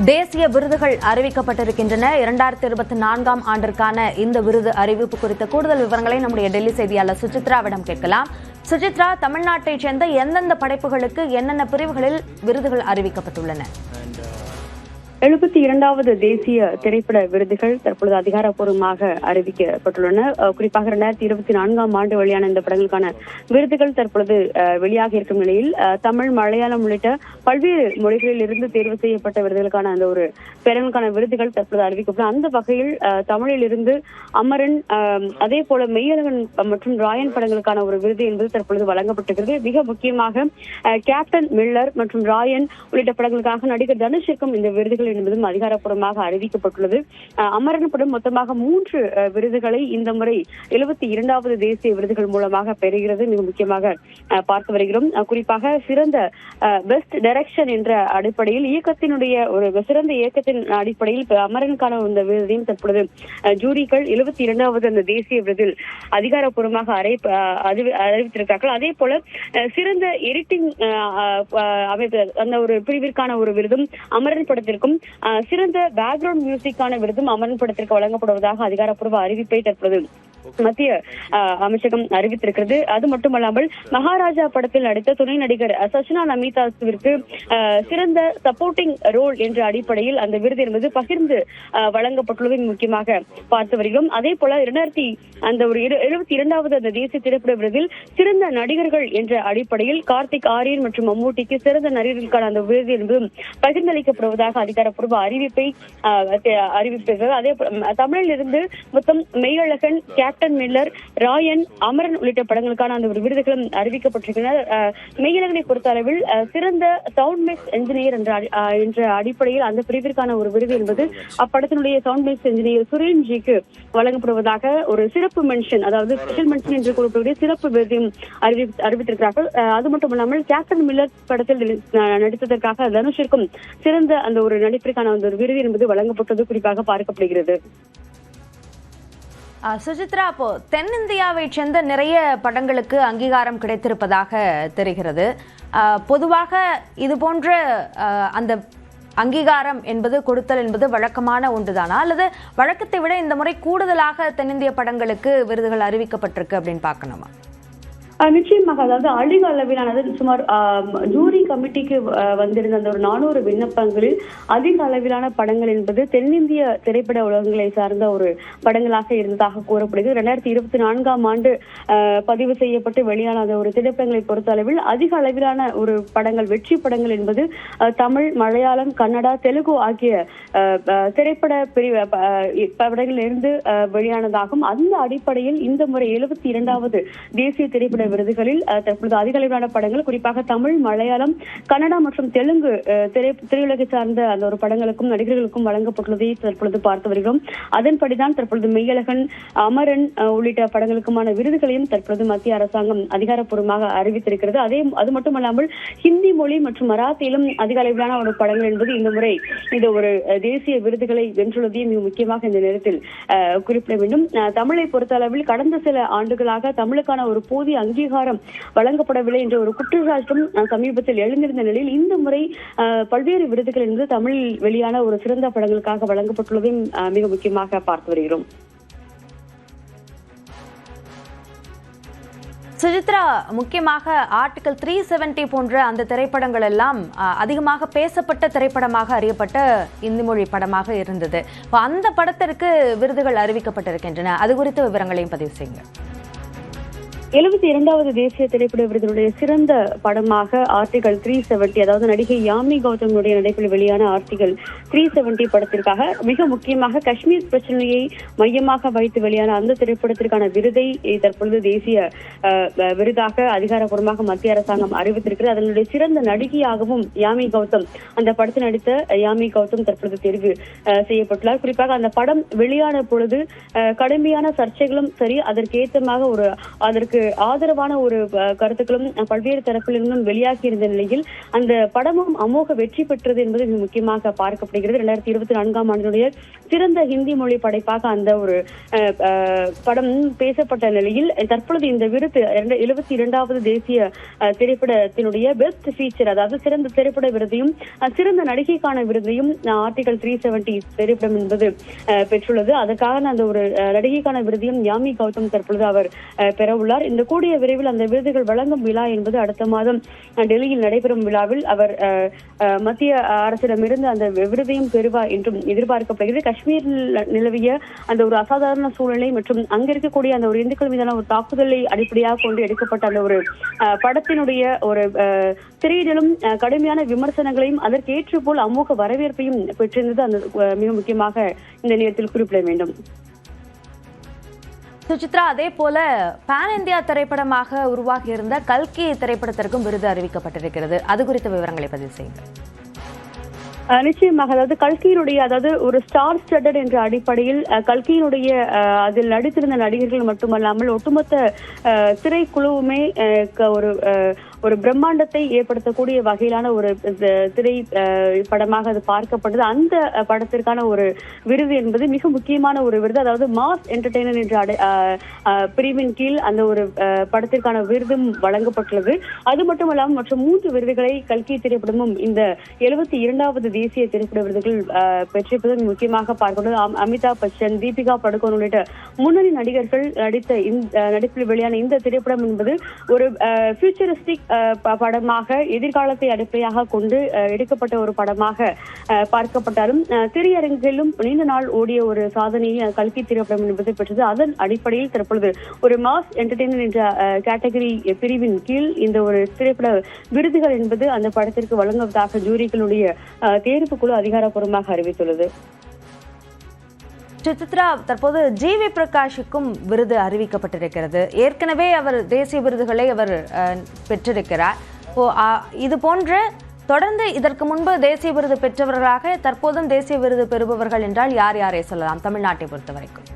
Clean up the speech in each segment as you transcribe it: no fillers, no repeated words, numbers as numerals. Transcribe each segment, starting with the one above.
தேசிய விருதுகள் அறிவிக்கப்பட்டிருக்கின்றன. 2024ஆம் ஆண்டிற்கான இந்த விருது அறிவிப்பு குறித்த கூடுதல் விவரங்களை நம்முடைய டெல்லி செய்தியாளர் சுசித்ராவிடம் கேட்கலாம். சுசித்ரா, தமிழ்நாட்டைச் சேர்ந்த எந்தெந்த படைப்புகளுக்கு என்னென்ன பிரிவுகளில் விருதுகள் அறிவிக்கப்பட்டுள்ளன? 72வது தேசிய திரைப்பட விருதுகள் தற்பொழுது அதிகாரப்பூர்வமாக அறிவிக்கப்பட்டுள்ளன. குறிப்பாக 2024ஆம் ஆண்டு வெளியான இந்த படங்களுக்கான விருதுகள் தற்பொழுது வெளியாக இருக்கும் நிலையில் தமிழ், மலையாளம் உள்ளிட்ட பல்வேறு மொழிகளில் இருந்து தேர்வு செய்யப்பட்ட விருதுகளுக்கான அந்த ஒரு பெருமைக்கான விருதுகள் தற்பொழுது அறிவிக்கப்படும். அந்த வகையில் தமிழில் இருந்து அமரன், அதே போல மெய்யழகன் மற்றும் ராயன் படங்களுக்கான ஒரு விருது என்பது தற்பொழுது வழங்கப்பட்டிருக்கிறது. மிக முக்கியமாக கேப்டன் மில்லர் மற்றும் ராயன் உள்ளிட்ட படங்களுக்காக நடிகர் தனுஷிற்கும் இந்த விருதுகள் என்பதும் அதிகாரப்பூர்வமாக அறிவிக்கப்பட்டுள்ளது. அமரன் படம் மொத்தமாக 3 விருதுகளை இந்த முறை 72வது தேசிய விருதுகள் மூலமாக பெறுகிறது. மிக முக்கியமாக பார்த்து வருகிறோம். குறிப்பாக சிறந்த பெஸ்ட் டைரக்ஷன் என்ற அடிப்படையில் இயக்கத்தினுடைய ஒரு சிறந்த இயக்கத்தின் அடிப்படையில் அமரனுக்கான இந்த விருதையும் தற்பொழுது ஜூரிகள் 72வது அந்த தேசிய விருதில் அதிகாரப்பூர்வமாக அறிவித்திருக்கிறார்கள். அதே போல சிறந்த எடிட்டிங் அமைப்பு அந்த ஒரு பிரிவிற்கான ஒரு விருதும் அமரன் படத்திற்கும், சிறந்த பேக்ரவுண்ட் மியூசிக்கான விருதும் அமரன் படத்திற்கு வழங்கப்படுவதாக அதிகாரப்பூர்வ அறிவிப்பை தற்போது மத்திய அமைச்சகம் அறிவித்திருக்கிறது. அது மட்டுமல்லாமல் மகாராஜா படத்தில் நடித்த துணை நடிகர் சச்னா நமிதாவிற்கு சிறந்த சப்போர்ட்டிங் ரோல் என்ற அடிப்படையில் அந்த விருது என்பது பகிர்ந்து வழங்கப்பட்டுள்ளது முக்கியமாக பார்த்து வருகிறோம். அதே போல 72வது அந்த தேசிய திரைப்பட விருதில் சிறந்த நடிகர்கள் என்ற அடிப்படையில் கார்த்திக், ஆரியன் மற்றும் மம்மூட்டிக்கு சிறந்த நடிகர்களுக்கான அந்த விருது என்பதும் பகிர்ந்தளிக்கப்படுவதாக அதிகாரப்பூர்வ அறிவிப்பை அறிவிப்பிருக்கிறது. அதே தமிழில் இருந்து மொத்தம் மெய்யழகன், கேப்டன் மில்லர், ராயன், அமரன் உள்ளிட்ட படங்களுக்கான அந்த ஒரு விருதுகளும் அறிவிக்கப்பட்டிருக்கின்றன. மெய்யழகனை பொறுத்த அளவில் சிறந்த சவுண்ட் மிக்ஸ் என்ஜினியர் என்ற அடிப்படையில் அந்த பிரிவிற்கான ஒரு விருது என்பது அப்படத்தினுடைய சவுண்ட் மிக்ஸ் என்ஜினியர் சுரேன்ஜிக்கு வழங்கப்படுவதாக ஒரு சிறப்பு மென்ஷன், அதாவது ஸ்பெஷல் மென்ஷன் என்று கூறக்கூடிய சிறப்பு விருதையும் அறிவித்திருக்கிறார்கள். அது மட்டுமல்லாமல் கேப்டன் மில்லர் படத்தில் நடித்ததற்காக தனுஷிற்கும் சிறந்த அந்த ஒரு நடிப்பிற்கான அந்த ஒரு விருது என்பது வழங்கப்பட்டது குறிப்பாக பார்க்கப்படுகிறது. சுசித்ரா, அப்போ தென்னிந்தியாவை சேர்ந்த நிறைய படங்களுக்கு அங்கீகாரம் கிடைத்திருப்பதாக தெரிகிறது. பொதுவாக இது போன்ற அந்த அங்கீகாரம் என்பது கொடுத்தல் என்பது வழக்கமான ஒன்றுதானா, அல்லது வழக்கத்தை விட இந்த முறை கூடுதலாக தென்னிந்திய படங்களுக்கு விருதுகள் அறிவிக்கப்பட்டிருக்கு அப்படின்னு பார்க்கணுமா? நிச்சயமாக, அதாவது அதிக அளவிலான சுமார் ஜூரி கமிட்டிக்கு வந்திருந்த அந்த ஒரு 400 விண்ணப்பங்களில் அதிக அளவிலான படங்கள் என்பது தென்னிந்திய திரைப்பட உலகங்களை சார்ந்த ஒரு படங்களாக இருந்ததாக கூறப்படுகிறது. 2024ஆம் ஆண்டு பதிவு செய்யப்பட்டு வெளியான அந்த ஒரு திரைப்படங்களை பொறுத்த அளவில் அதிக அளவிலான ஒரு படங்கள், வெற்றி படங்கள் என்பது தமிழ், மலையாளம், கன்னடா, தெலுங்கு ஆகிய திரைப்பட பிரிவு படங்களில் இருந்து வெளியானதாகும். அந்த அடிப்படையில் இந்த முறை 72வது தேசிய திரைப்பட விருதுகளில் தற்பொழுது அதிக அளவிலான படங்கள், குறிப்பாக தமிழ், மலையாளம், கன்னடா மற்றும் தெலுங்கு திரையுலகை சார்ந்த அந்த ஒரு படங்களுக்கும் நடிகர்களுக்கும் வழங்கப்பட்டுள்ளதை தற்பொழுது பார்த்து வருகிறோம். அதன்படிதான் தற்பொழுது மெய்யழகன், அமரன் உள்ளிட்ட படங்களுக்குமான விருதுகளையும் தற்பொழுது மத்திய அரசாங்கம் அதிகாரப்பூர்வமாக அறிவித்திருக்கிறது. அது மட்டுமல்லாமல் ஹிந்தி மொழி மற்றும் மராத்தியிலும் அதிக அளவிலான ஒரு படங்கள் என்பது இந்த முறை இந்த ஒரு தேசிய விருதுகளை வென்றுள்ளதையும் மிக முக்கியமாக இந்த நேரத்தில் குறிப்பிட வேண்டும். தமிழை பொறுத்த அளவில் கடந்த சில ஆண்டுகளாக தமிழுக்கான ஒரு போதிய அங்கீகாரம் வழங்கப்படவில்லை என்ற ஒரு குற்றச்சாட்டும் சமீபத்தில் எழுந்திருந்த நிலையில் இந்த முறை பல்வேறு விருதுகள் என்பது தமிழில் வெளியான ஒரு சிறந்த படங்களுக்காக வழங்கப்பட்டுள்ளதையும் மிக முக்கியமாக பார்த்து வருகிறோம். சுசித்ரா, முக்கியமாக ஆர்டிகல் 370 போன்ற அந்த திரைப்படங்கள் எல்லாம் அதிகமாக பேசப்பட்ட திரைப்படமாக அறியப்பட்ட இந்தி மொழி படமாக இருந்தது. அந்த படத்திற்கு விருதுகள் அறிவிக்கப்பட்டிருக்கின்றன. அது குறித்த விவரங்களையும் பதிவு செய்யுங்க. 72வது தேசிய திரைப்பட விருதுடைய சிறந்த படமாக ஆர்டிகல் 370, அதாவது நடிகை யாமி கௌதமுடைய நடிப்பில் வெளியான ஆர்டிகல் 370 படத்திற்காக மிக முக்கியமாக காஷ்மீர் பிரச்சனையை மையமாக வைத்து வெளியான அந்த திரைப்படத்திற்கான விருதை தற்பொழுது தேசிய விருதாக அதிகாரப்பூர்வமாக மத்திய அரசாங்கம் அறிவித்திருக்கிறது. அதனுடைய சிறந்த நடிகையாகவும் யாமி கௌதம், அந்த படத்தில் நடித்த யாமி கௌதம் தற்பொழுது தேர்வு செய்யப்பட்டுள்ளார். குறிப்பாக அந்த படம் வெளியான பொழுது கடுமையான சர்ச்சைகளும் சரி, அதற்கு அதற்கு ஆதரவான ஒரு கருத்துக்களும் பல்வேறு தரப்பிலிருந்தும் வெளியாகி இருந்த நிலையில் அந்த படமும் அமோக வெற்றி பெற்றது என்பது மிக முக்கியமாக பார்க்கப்படுகிறது. 2024ஆம் ஆண்டினுடைய சிறந்த ஹிந்தி மொழி படைப்பாக அந்த ஒரு படம் பேசப்பட்ட நிலையில் தற்பொழுது இந்த விருது 72வது தேசிய திரைப்படத்தினுடைய பெஸ்ட் ஃபீச்சர், அதாவது சிறந்த திரைப்பட விருதையும் சிறந்த நடிகைக்கான விருதையும் ஆர்டிகல் 370 திரைப்படம் என்பது பெற்றுள்ளது. அதற்காக அந்த ஒரு நடிகைக்கான விருதையும் யாமி கௌதம் தற்பொழுது அவர் பெற உள்ளார். இந்த கூடிய விரைவில் அந்த விருதுகள் வழங்கும் விழா என்பது அடுத்த மாதம் டெல்லியில் நடைபெறும் விழாவில் அவர் மத்திய அரசிடமிருந்து அந்த விருதையும் பெறுவார் என்றும் எதிர்பார்க்கப்படுகிறது. காஷ்மீரில் நிலவிய அந்த ஒரு அசாதாரண சூழ்நிலை மற்றும் அங்க இருக்கக்கூடிய அந்த ஒரு இந்துக்கள் மீதான ஒரு தாக்குதலை அடிப்படையாக கொண்டு எடுக்கப்பட்ட அந்த ஒரு படத்தினுடைய ஒரு திரையிடலும் கடுமையான விமர்சனங்களையும் அதற்கு ஏற்று போல் அமோக வரவேற்பையும் பெற்றிருந்தது அந்த மிக முக்கியமாக இந்த நேரத்தில் குறிப்பிட வேண்டும். சுசித்ரா, அதே போல பான் இந்தியா திரைப்படமாக உருவாகி இருந்த கல்கி திரைப்படத்திற்கும் விருது அறிவிக்கப்பட்டிருக்கிறது. அது குறித்த விவரங்களை பதிவு செய்யுங்கள். நிச்சயமாக, அதாவது கல்கியினுடைய அதாவது ஒரு ஸ்டார் ஸ்டட்டட் என்ற அடிப்படையில் கல்கியினுடைய அதில் நடித்திருந்த நடிகர்கள் மட்டுமல்லாமல் ஒட்டுமொத்த திரைக்குழுவுமே ஒரு பிரம்மாண்டத்தை ஏற்படுத்தக்கூடிய வகையிலான ஒரு திரை படமாக அது பார்க்கப்பட்டது. அந்த படத்திற்கான ஒரு விருது என்பது மிக முக்கியமான ஒரு விருது, அதாவது மாஸ் என்டர்டெய்னர் என்ற பிரிவின் கீழ் அந்த ஒரு படத்திற்கான விருதும் வழங்கப்பட்டுள்ளது. அது மட்டுமல்லாமல் மற்ற 3 விருதுகளை கல்கி திரைப்படமும் இந்த 72வது தேசிய திரைப்பட விருதுகள் பெற்றிருப்பது முக்கியமாக பார்க்கணும். அமிதாப் பச்சன், தீபிகா படுகோன் உள்ளிட்ட முன்னணி நடிகர்கள் நடிப்பில் வெளியான இந்த திரைப்படம் என்பது ஒரு ஃபியூச்சரிஸ்டிக் படமாக எதிர்காலத்தை அடிப்படையாக கொண்டு எடுக்கப்பட்ட ஒரு படமாக பார்க்கப்பட்டாலும் திரையரங்கிலும் நீண்ட நாள் ஓடிய ஒரு சாதனையை கல்கி திரைப்படம் என்பது பெற்றது. அதன் அடிப்படையில் தற்பொழுது ஒரு மாஸ் என்டர்டெய்னர் என்ற கேட்டகரி பிரிவின் கீழ் இந்த ஒரு திரைப்பட விருதுகள் என்பது அந்த படத்திற்கு வழங்குவதாக ஜூரிகளுடைய தேர்வுக்குழு அதிகாரப்பூர்வமாக அறிவித்துள்ளது. சுசித்ரா, தற்போது ஜிவி பிரகாஷுக்கும் விருது அறிவிக்கப்பட்டிருக்கிறது. ஏற்கனவே அவர் தேசிய விருதுகளை அவர் பெற்றிருக்கிறார். இது போன்ற தொடர்ந்து இதற்கு முன்பு தேசிய விருது பெற்றவர்களாக தற்போதும் தேசிய விருது பெறுபவர்கள் என்றால் யார் யாரை சொல்லலாம் தமிழ்நாட்டை பொறுத்த வரைக்கும்?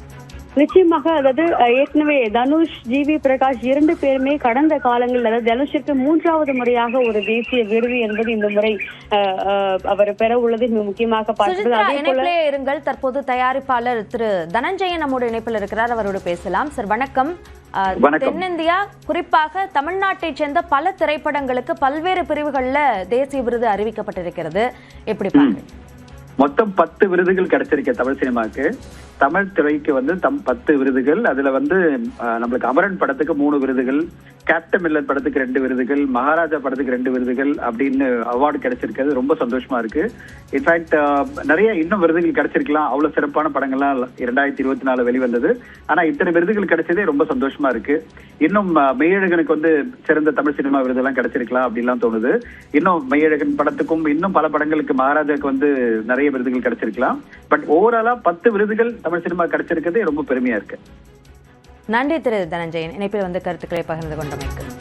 நிச்சயமாக, அதாவது ஏற்கனவே தனுஷ், ஜிவி பிரகாஷ் 2 பேருமே கடந்த காலங்களில், அதாவது தனுஷிற்கு 3வது முறையாக ஒரு தேசிய விருது என்பது இந்த முறை அவர் பெற உள்ளது மிக முக்கியமாக பார்க்கிறது. இருங்கள், தற்போது தயாரிப்பாளர் திரு தனஞ்சயன் நம்முடைய இணைப்பில் இருக்கிறார், அவரோடு பேசலாம். சார் வணக்கம். தென்னிந்தியா, குறிப்பாக தமிழ்நாட்டை சேர்ந்த பல திரைப்படங்களுக்கு பல்வேறு பிரிவுகள்ல தேசிய விருது அறிவிக்கப்பட்டிருக்கிறது. எப்படி பாருங்க? மொத்தம் 10 விருதுகள் கிடைச்சிருக்க தமிழ் சினிமாக்கு. தமிழ் திரைக்கு 10 விருதுகள். அதுல நம்மளுக்கு அமரன் படத்துக்கு 3 விருதுகள், கேப்டன் மில்லர் படத்துக்கு 2 விருதுகள், மகாராஜா படத்துக்கு 2 விருதுகள் அப்படின்னு அவார்டு கிடைச்சிருக்கிறது. ரொம்ப சந்தோஷமா இருக்கு. இன்ஃபேக்ட் நிறைய இன்னும் விருதுகள் கிடைச்சிருக்கலாம். அவ்வளவு சிறப்பான படங்கள்லாம் 2024 வெளிவந்தது. ஆனா இத்தனை விருதுகள் கிடைச்சதே ரொம்ப சந்தோஷமா இருக்கு. இன்னும் மெய்யழகனுக்கு சிறந்த தமிழ் சினிமா விருதெல்லாம் கிடைச்சிருக்கலாம் அப்படின்லாம் தோணுது. இன்னும் மெய்யழகன் படத்துக்கும் இன்னும் பல படங்களுக்கு, மகாராஜாக்கு நிறைய விருதுகள் கிடைச்சிருக்கலாம். பட் ஓவராலா 10 விருதுகள் தமிழ் சினிமா கிடைச்சிருக்கிறது ரொம்ப பெருமையா இருக்கு. நன்றி திரு தனஞ்சயன், இணைப்பில் கருத்துக்களை பகிர்ந்து கொண்டமைக்கு.